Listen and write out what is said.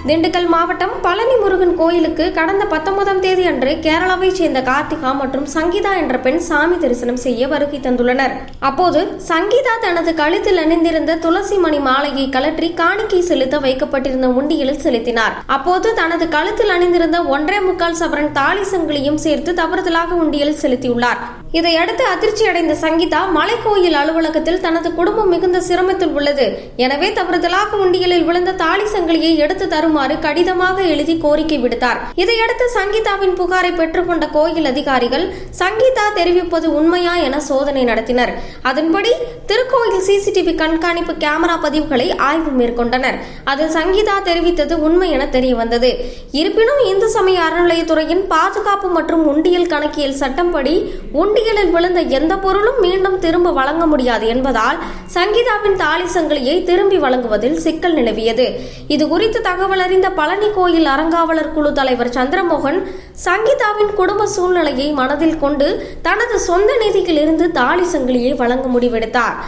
திண்டுக்கல் மாவட்டம் பழனி முருகன் கோயிலுக்கு கடந்த 19ஆம் தேதி அன்று கேரளாவைச் சேர்ந்த கார்த்திகா மற்றும் சங்கீதா என்ற பெண் சாமி தரிசனம் செய்ய வருகை தந்துள்ளனர். அப்போது சங்கீதா தனது கழுத்தில் அணிந்திருந்த துளசி மணி மாலையை கழற்றி காணிக்கை செலுத்த வைக்கப்பட்டிருந்த உண்டியலில் செலுத்தினார். அப்போது தனது கழுத்தில் அணிந்திருந்த 1.25 சவரன் தாலி சங்கிலியும் சேர்த்து தவறுதலாக உண்டியலில் செலுத்தியுள்ளார். இதையடுத்து அதிர்ச்சி அடைந்த சங்கீதா மலைக்கோயில் அலுவலகத்தில் தனது குடும்பம் மிகுந்த சிரமத்தில் உள்ளது, எனவே தவறுதலாக உண்டியலில் விழுந்த தாலி சங்கிலியை எடுத்து தருமாறு கடிதமாக எழுதி கோரிக்கை விடுத்தார். இதையடுத்து சங்கீதாவின் புகாரை பெற்றுக்கொண்ட கோயில் அதிகாரிகள் சங்கீதா தெரிவிப்பது உண்மையா என சோதனை நடத்தினர். அதன்படி திருக்கோயில் சிசிடிவி கண்காணிப்பு கேமரா பதிவுகளை ஆய்வு மேற்கொண்டனர். அதில் சங்கீதா தெரிவித்தது உண்மை என தெரிய வந்தது. இருப்பினும் இந்து சமய அறநிலையத்துறையின் பாதுகாப்பு மற்றும் உண்டியல் கணக்கியல் சட்டம்படி உண்டியலில் விழுந்த எந்த பொருளும் மீண்டும் திரும்ப வழங்க முடியாது என்பதால் சங்கீதாவின் தாலி சங்கிலியை திரும்பி வழங்குவதில் சிக்கல் நிலவியது. இதுகுறித்து தகவல் அறிந்த பழனி கோயில் அறங்காவலர் குழு தலைவர் சந்திரமோகன் சங்கீதாவின் குடும்ப சூழ்நிலையை மனதில் கொண்டு தனது சொந்த நிதியில் இருந்து தாலி சங்கிலியை வழங்க முடிவெடுத்தார்.